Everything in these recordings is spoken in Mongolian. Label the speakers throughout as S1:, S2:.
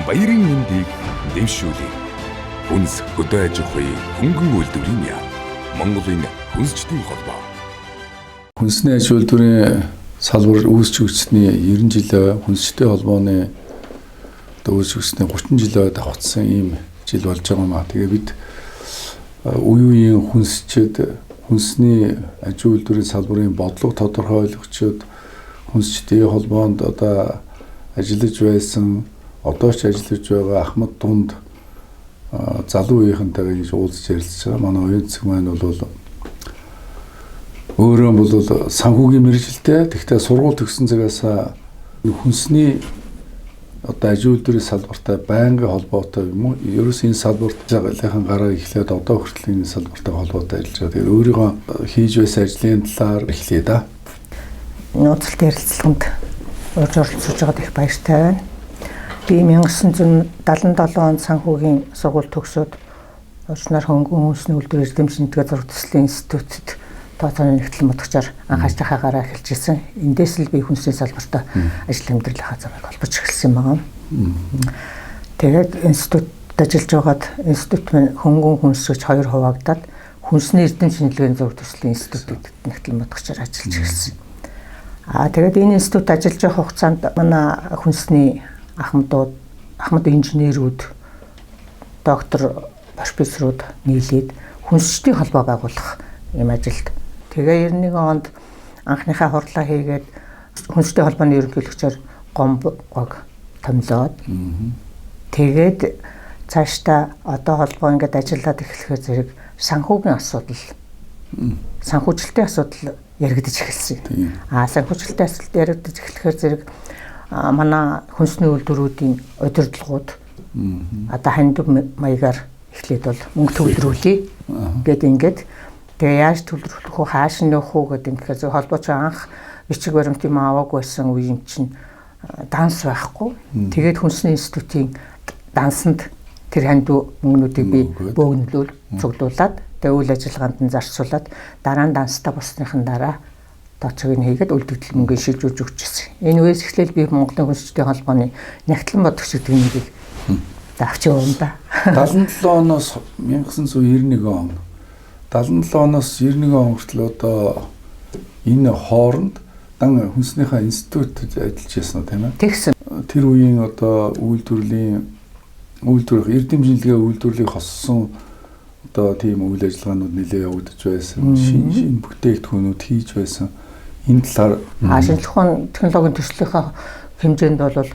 S1: баярын мэндийг дэвшүүлээ. Хүнс хөдөө аж ахуйн хөнгөн үйлдвэрийн яам. Монголын хүнсчдийн холбоо.
S2: Хүнсний аж үйлдвэрийн салбар үүсч өгсөний 90 жил хүнсчдийн холбооны үүсч өгсөний 30 жил давхцсан ийм жил болж байгаа маа. Тэгээ бид үе үеийн хүнсчид хүнсний аж үйлдвэрийн салбарын бодлого тодорхой ойлгочод хүнсчдийн холбоонд одоо ажиллаж байсан, одоо ч ажиллаж байгаа Ахмад Дунд залуу үеийнхэнтэйгээ ингэж уулзж ярилцж байгаа. Манай оюун цэг маань бол өөрөө бол санхүүгийн мэргэжилтэй. Тэгтээ сургууль төгссөн цагаас хүнсний одоо аж үйлдвэрийн салбартай байнгын холбоотой юм уу? Ерөөс энэ салбарт цагаахан гараа эхлээд одоо хүртэл энэ салбартай холбоотой ажиллаж байгаа. Тэгэхээр өөрийгөө хийж байсан ажлын талаар эхлэе да.
S3: Нууцлалт ярилцлаганд урьж оролцож байгаад их баяртай байна. Би 1977 онд санхүүгийн сургууль төгсөөд урьдчилан хөнгөн хүнсний үйлдвэр эрдэмтдийн зураг төслийн институтэд тооцооны нэгтлэн модгочоор анхаарч байгаагаараа эхэлж ирсэн. Эндээс л би хүнсний салбарт ажил амьдралынхаа замыг олбож эхэлсэн юм байна. Тэгээд институтад ажиллаж байгаад институт маань хөнгөн хүнс гэж хоёр хуваагдаад хүнсний эрдэм шинжилгээний зураг төслийн институтэд нэгтлэн модгочоор ажиллаж эхэлсэн. Тэгээд энэ институт ажиллаж байх хугацаанд манай хүнсний Ахмад инженерүүд, доктор, профессорууд нийлээд хүнсчдийн холбоо байгуулах юм ажилд. Тэгээ 91 онд анхныхаа хурлаа хийгээд хүнсчдийн холбооны ерөнхийлөгчөөр гомбог томилоод тэгээд цаашдаа одоо холбоо ингээд ажиллаад эхлэхээр зэрэг санхүүгийн асуудал, санхүүжилтийн асуудал яригдж эхэлсэн. Санхүүжилтийн асуудал яригдж эхлэхээр зэрэг манай хүнсний үйлдвэрүүдийн удирдлагууд одоо хандив маягаар эхлээд бол мөнгө төвлөрүүлээ гэдэг ингээд тэгээ яаж төвлөрөх вэ, хааш нь явах уу гэдэг ингээд холбооч анх бичиг баримт юм аваагүй байсан үеийн чинь данс байхгүй. Тэгээд хүнсний институтын дансанд тэр хандив мөнгнүүдийг би бөөгнөлөөл цуглуулад тэгээ үйл ажиллагаанд нь зарцуулаад дараа нь данстай босныхын дараа тооцоог нь хийгээд үлдэгдэл мөнгө шилжүүлж өгчээсэн. Энэ үеэс эхлээл би Монголын хүнсчдийн холбооны нэгтлэн бодогч гэдэг нэрийг авч явсан да.
S2: 77 оноос 1991 он 77 оноос 91 он хүртэл одоо энэ хооронд дан хүнснийхээ институтэд ажиллаж байсан тийм ээ.
S3: Тэгсэн.
S2: Тэр үеийн одоо үйлдвэрлэлийн эрдэм шинжилгээ үйлдвэрлэлийг хоссон одоо тийм үйл ажиллагаанууд нэлээд явагдаж байсан. Шинэ бүтээгдэхүүнүүд хийж байсан. Энэ талаар
S3: шинжлэх ухааны технологийн төслийнхаа хэмжээнд бол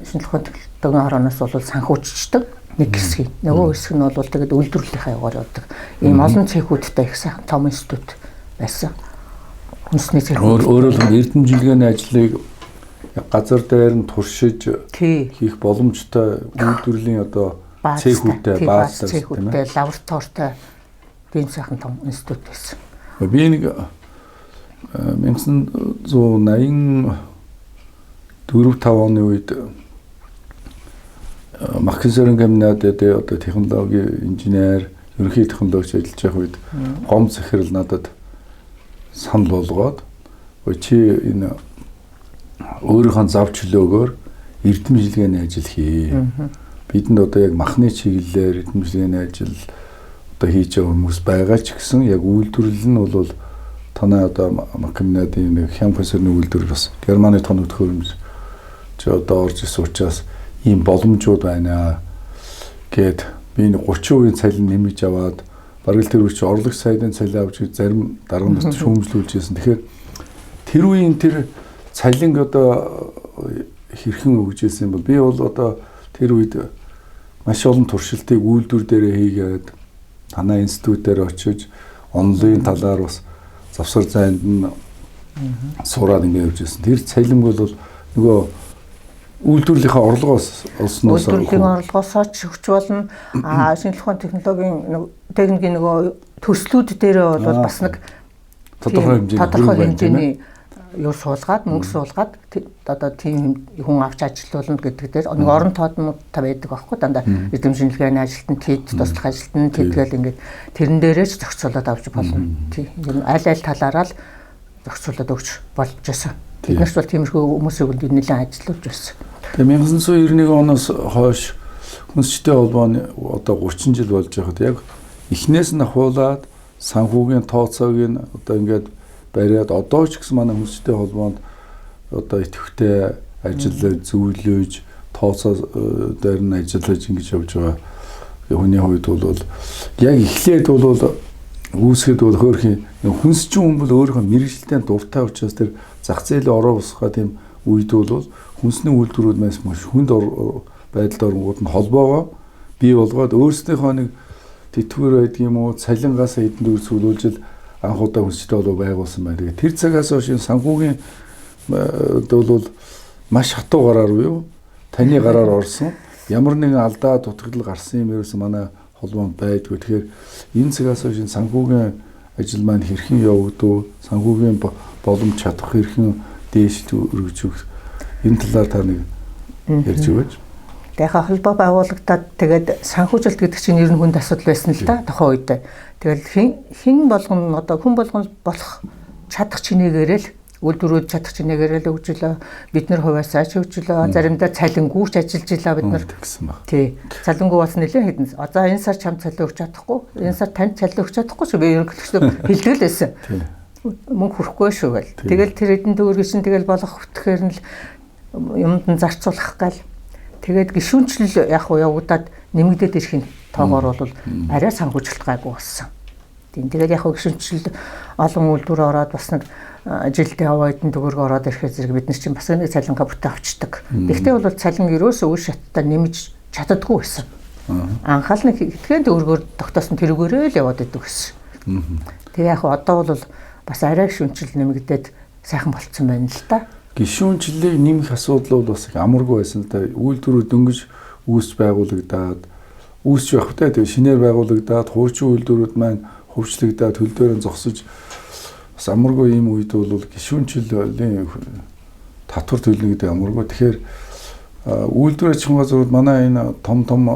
S3: шинжлэх ухааны технологийн орооноос бол санхүүжчдэг нэг хэсгийг. Нөгөө хэсэг нь бол тэгээд үйлдвэрлэлийнхаа яваар явдаг. Ийм олон цехүүдтэй их сайхан том институт байсан. Хүнсний цехүүд.
S2: Өөрөөр эрдэм шинжилгээний ажлыг газар дээр нь туршиж хийх боломжтой үйлдвэрлэлийн одоо цехүүдтэй бааз
S3: цехүүдтэй лабораторитой тийм сайхан том институт байсан.
S2: Би нэг 1984-5 оны үед Максимерэн гимназид одоо технологи инженер, ерөнхий технологич ажиллаж байх үед гом захирал надад санал болгоод чи энэ өөрийнхөө зав чөлөөгөөр эрдэм шинжилгээний ажил хий. Бидэнд одоо яг махны чиглэлээр эрдэм шинжилгээний ажил одоо хийж байгаа хүмүүс байгаа ч гэсэн яг үйлдвэрлэл нь бол танай одоо Макминадын нэг хямфасны үйлдвэр бас Германы тоног төхөөрөмж чи одоо орж ирсэн учраас ийм боломжууд байна гэд би 30% цалин нэмж аваад бараг л тэр үеч орлогч сайдын цалин авч зарим дарга нарт шүүмжлүүлж байсан. Тэгэхээр тэр үеийн тэр цалин одоо хэрхэн өгж ирсэн бол би бол одоо тэр үед маш олон туршилтыг үйлдвэр дээрээ хийгээд танай институт дээр очиж онлайн талаар бас завсар зайд нь сураад ингэ явж байсан. Тэр цалин бол нөгөө үйлдвэрлэлийнхаа орлогоос олсноос
S3: үйлдвэрлэлийн орлогоос ч өгч болно. Шинжлэх ухааны технологийн нөгөө төслүүд дээр бол бас нэг тодорхой хэмжээний юу суулгаад мөнгө суулгаад одоо тийм хүн авч ажилуулна гэдэг дээр нэг орон тооднуудтай байдаг байхгүй дандаа эрдэм шинжилгээний ажилтнууд тэд туслах ажилтнууд тэдгээл ингээд тэрэн дээрээ ч зохицуулаад авч болно. Тийм аль талаараа л зохицуулаад өгч болж байсан. Бид нарт бол тиймэрхүү хүмүүсийг нэлээд ажилуулж байсан.
S2: Тэгээ 1991 оноос хойш хүнсчтэй холбооны одоо 30 жил болж байхад яг эхнээс нь ахуулаад санхүүгийн тооцоог нь одоо ингээд бариад одоо ч гэсэн манай хүнсчтэй холбоонд одоо идэвхтэй ажиллаж зөвлөж тооцоо дээр нь ажиллаж ингэж явж байгаа хүний хувьд бол яг эхлээд бол үүсгэд бол хөөрхийн хүнсчин хүн бол өөрийнхөө мэрэгжилтэй дуртай учраас тэр зах зээлийн ороо усгаа тийм үед бол хүнсний үйлдвэрүүд маш хүнд байдалд орнгууд нь холбоогоо бий болгоод өөрсдийнхөө нэг тэтгэвэр байдаг юм уу цалингаас эдэн дүүр сүлүүлжил анх удаа хүнсчтэй болов байгуулсан байна. Тэр цагаас хойш санхүүгийн бол маш хатуу гараар юу таны гараар орсон ямар нэгэн алдаа дутагдал гарсан юм ерөөсөн манай холбоонд байдгүй. Тэгэхээр энэ цагаас хойш санхүүгийн ажил маань хэрхэн явагдав, санхүүгийн боломж чадах хэрхэн дээш өргөжөх энэ талаар та нэг ярьж өгөөч.
S3: Тэгээ холбоо байгуулагдаад тэгээд санхүүжилт гэдэг чинь ер нь хүнд асуудал байсан л да тохоо үед. Тэгэл хэн болгон одоо хүн болгон болох чадах чинээгээрэл үйлдвэрүүд чадах чинээгээрэл өгжөлөө. Бид нар хувьасаа ч өгжөлөө. Заримдаа цалингүйч ажиллаж илаа бид нар
S2: тэгсэн баг.
S3: Тий. Цалингуу бас нэлээд хэдэн. Одоо энэ сар чам цалин өгч чадахгүй. Энэ сар танд цалин өгч чадахгүй шүү. Би ерөнхийдөө хэлдэг л байсан. Мөнгө хүрэхгүй шүү гэл. Тэгэл тэр хэдэн төгрөг чинь тэгэл болох хөтгөхөр нь юмд нь зарцуулах гал. Тэгээд гишүүнчлэл яг уу явагдаад нэмэгдээд ирэх нь тоогоор бол арай санхүүжилт гайгүй болсон. Тэгээд яг гишүүнчлэл олон үйлдвэр ороод бас нэг жилдээ хаваадын төгрөг ороод ирэхэд зэрэг бид нар чинь бас нэг цалингаа бүтээ авчдаг. Гэхдээ бол цалин ерөөсөө үе шаттай нэмж чаддаггүй байсан. Анхаал нэг итгэн төгрөгөөр тогтоосон тэрүүгээрээ л яваад идэв гэсэн. Тэгээ яг одоо бол бас арай гишүүнчлэл нэмэгдээд сайхан болцсон байна л да.
S2: Гишүүнчлэлийг нэмэх асуудал бол бас их амаргүй байсан л да. Үйлдвэрүүд дөнгөж үүсч байгуулагдаад үүсч явахтай тэгээ шинээр байгуулагдаад хуучин үйлдвэрүүд маань хөвчлөгдөөд хөл дээр нь зогсож бас амаргүй ийм үед бол гишүүнчлэлийн татвар төлнө гэдэг амаргүй. Тэгэхээр үйлдвэр аж ахуйн газрууд манай энэ том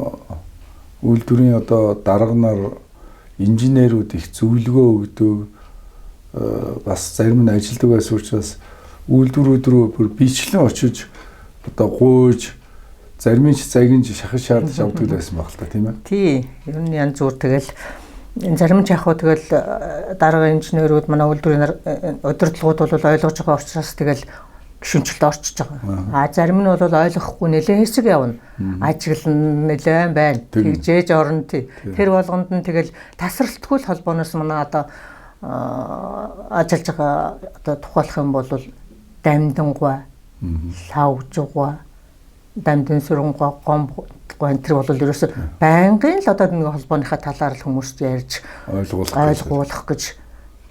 S2: үйлдвэрийн одоо дарганаар инженерүүд их зөвлөгөө өгдөг бас зарим нь ажилдаг байсан учраас үйлдвэрүүд рүү бүр бичлэн очиж одоо гуйж зарим нь загинж шахаж шаардаж авдаг байсан баг л та тийм ээ.
S3: Тий. Ер нь янз бүр тэгэл зарим ч яг хөө тэгэл дарга инженерүүд манай үйлдвэрийн удирдлагууд бол ойлгож байгаа учраас тэгэл гишүүнчлэлд орчиж байгаа. Зарим нь бол ойлгохгүй нэлээ хэсэг явна. Ажиглан нэлээд байна. Тэгжээж орно тий. Тэр болгонд нь тэгэл тасралтгүй холбооноос манай одоо ажиллаж байгаа одоо тухайлах юм бол дамдангуй, лавжгуй, дамдын сүрэнгуй, гомгой энэ бол ерөөсө байнгын л одоо нэг холбооныхаа талаар л хүмүүст ярьж ойлгуулах гэж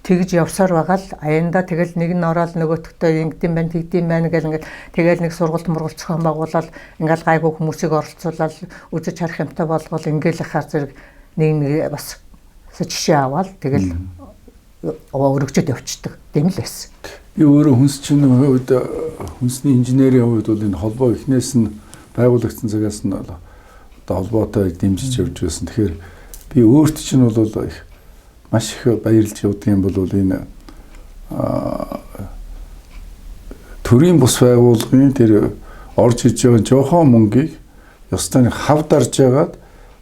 S3: тэгж явсаар байгаа л аяндаа тэгэл нэг нь ороод нөгөөтгтөө ингэдэм байна тэгдэм байна гэл ингээд тэгэл нэг сургалт мургалт зохион байгуулаад ингээд гайгүй хүмүүсийг оролцуулаад үзэж харах юмтай болгол ингээл ахаар зэрэг нэг бас жишээ аваад тэгэл өргөжөд явчихдаг тийм л байсан.
S2: Би өөрөө хүнсчин хувьд хүнсний инженерийн хувьд бол энэ холбоо эхнээс нь байгуулагдсан цагаас нь одоо холбоотой дэмжиж явж байсан. Тэгэхээр би өөрт чинь бол их маш их баярлж явдаг юм бол энэ төрийн бус байгууллагын тэр орж иж байгаа жоохон мөнгийг ёстой нэг хавдарж ягаад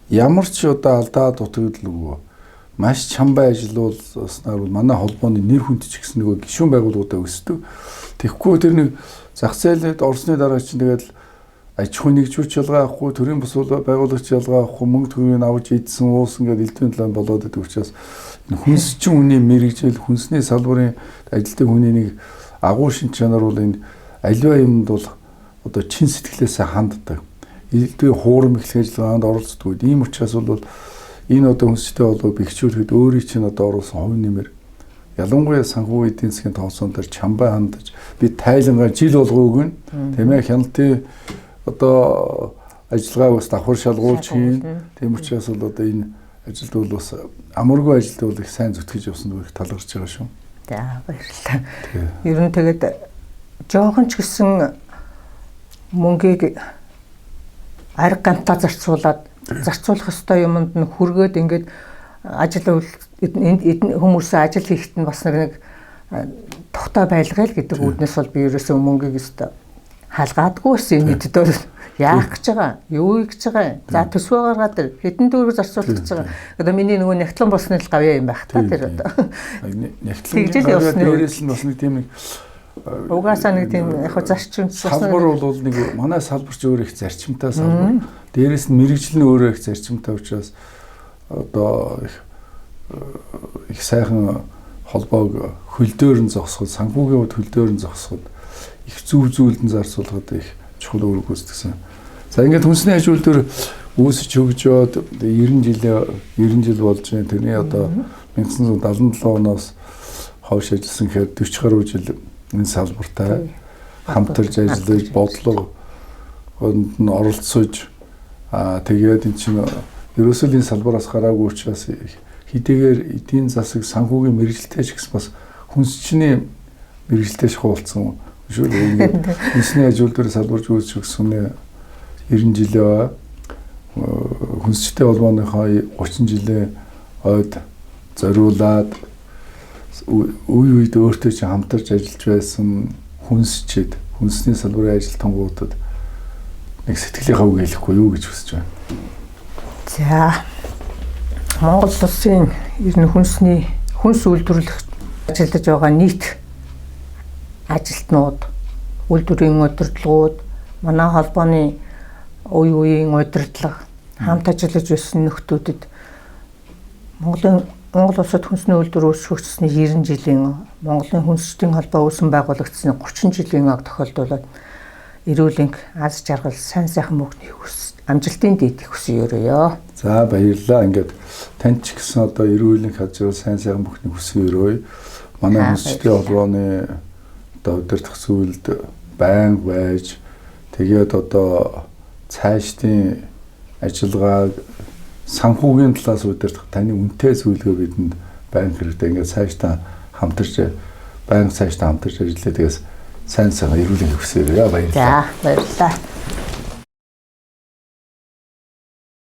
S2: ямар ч одоо алдаа дутагдaltaгүй маш чамбай ажиллуулснаар манай холбооны нэр хүнд ч гэсэн нөгөө гишүүн байгууллагуудаа өсдөг. Тэгэхгүй тэр нэг зах зээлд орсны дараа чинь тэгэл аж ахуй нэгжүүч ялгаа авахгүй, төрийн бус байгуулагч ялгаа авахгүй, мөнгө төгрөгийг авч идсэн уусан гэдэг элдвийн талаа болоод идэг учраас энэ хүнсчин хүний мэрэгжил, хүнсний салбарын ажилтны хүний нэг агуу шин чанар бол энэ аливаа юмд бол одоо чин сэтгэлээсээ ханддаг. Элдвийн хуурам эхлэх ажиллагаанд оролцдог. Ийм учраас бол энэ одоо хүнсчтэй болов бэхжүүлэхэд өөрийн чинь одоо оруулсан хувь нэмэр ялангуяа санхүү эдийн засгийн тооцоон дээр чамбай хандаж би тайлангаа жил болгоогүй тийм ээ хяналтын одоо ажиллагаа бас давхар шалгуулж хийн. Тийм учраас бол одоо энэ ажилд бол бас амаргүй ажилд бол их сайн зүтгэж явсан үг талархж байгаа шүү.
S3: За баярлалаа. Ер нь тэгээд жоохон ч гэсэн мөнгийг арга гамтаа зарцуулах ёстой юмд нь хүргээд ингээд ажил хүмүүсээ ажил хийхэд нь бас нэг тухтай байлгаал гэдэг үүднээс бол би ерөөсөө мөнгийг өстө халгаадгүй байсан нийтэд бол яах гэж байгаа, юу гэж байгаа. За төсвөө гаргаад хэдэн төгрөг зарцуулах гэж байгаа. Одоо миний нөгөө нягтлан болсны л гавьяа юм байх та тэр одоо.
S2: Нягтлан дээрээс нь бас нэг тийм нэг
S3: угаасаа нэг тийм яг зарчим
S2: салбар бол нэг манай салбарч өөр их зарчимтай салбар. Дээрээс нь мэрэгжил нь өөрөө их зарчимтай учраас одоо их сайхан холбоог хөлдөөр нь зогсоход, санхүүгийн хувьд хөлдөөр нь зогсоход их зөв зүйлдэн зарцуулахад их чухал үүрэг гүйцэтгэсэн. За ингээд хүнсний аж үйлдвэр үүсэж хөгжөөд 90 жил болж байна. Тэрний одоо 1977 оноос хойш ажилласан гэхээр 40 гаруй жил энэ салбартай хамтарч ажиллаж бодлого нь оролцож тэгээд эн чинь ерөөсөө энэ салбараас гараагүй учраас хэдийгээр эдийн засаг санхүүгийн мэрэгжилтэй ч гэсэн бас хүнсчний мэрэгжилтэй хуулцсан шүү дээ. Ингээд хүнсний аж үйлдвэрийн салбарч үүсэж өгсөн 90 жилээ хүнсчтэй холбооныхоо 30 жилийн ойд зориулаад үе үед өөртөө ч хамтарч ажиллаж байсан хүнсчид, хүнсний салбарын ажилтнуудад нэг сэтгэлийнхаа үг хэлэхгүй юу гэж хүсэж байна.
S3: За Монгол улсын ер нь хүнс үйлдвэрлэх ажиллаж байгаа нийт ажилтнууд, үйлдвэрийн удирдлагууд, манай холбооны үе үеийн удирдлага хамт ажиллаж байсан нөхдүүдэд Монгол улсад хүнсний үйлдвэр үүсгэжсэний 90 жилийн Монголын хүнсчдийн холбоо үүсэн байгуулагдсны 30 жилийн аг тохиолдуулаад эрүүл энх, аз жаргал, сайн сайхан мөнхний амжилтын дэдийг хүсье өрөөё.
S2: За баярлалаа. Ингээд танд ч гэсэн одоо эрүүл энх, аз жаргал, сайн сайхан мөнхний хүсье өрөөё. Манай хүнсчдийн холбооны одоо удирдах зүйлд байнга байж тэгээд одоо цаашдын ажиллагааг санхүүгийн талаас удирдах таны үнэтэй зөвлөгөө бидэнд байнга хэрэгтэй. Ингээд цаашдаа хамтарч байнга цаашдаа хамтарч ажиллаа. Тэгээс сайн сайхан эрүүл энх хүсье өрөөё. Баярлалаа.
S3: За баярлалаа.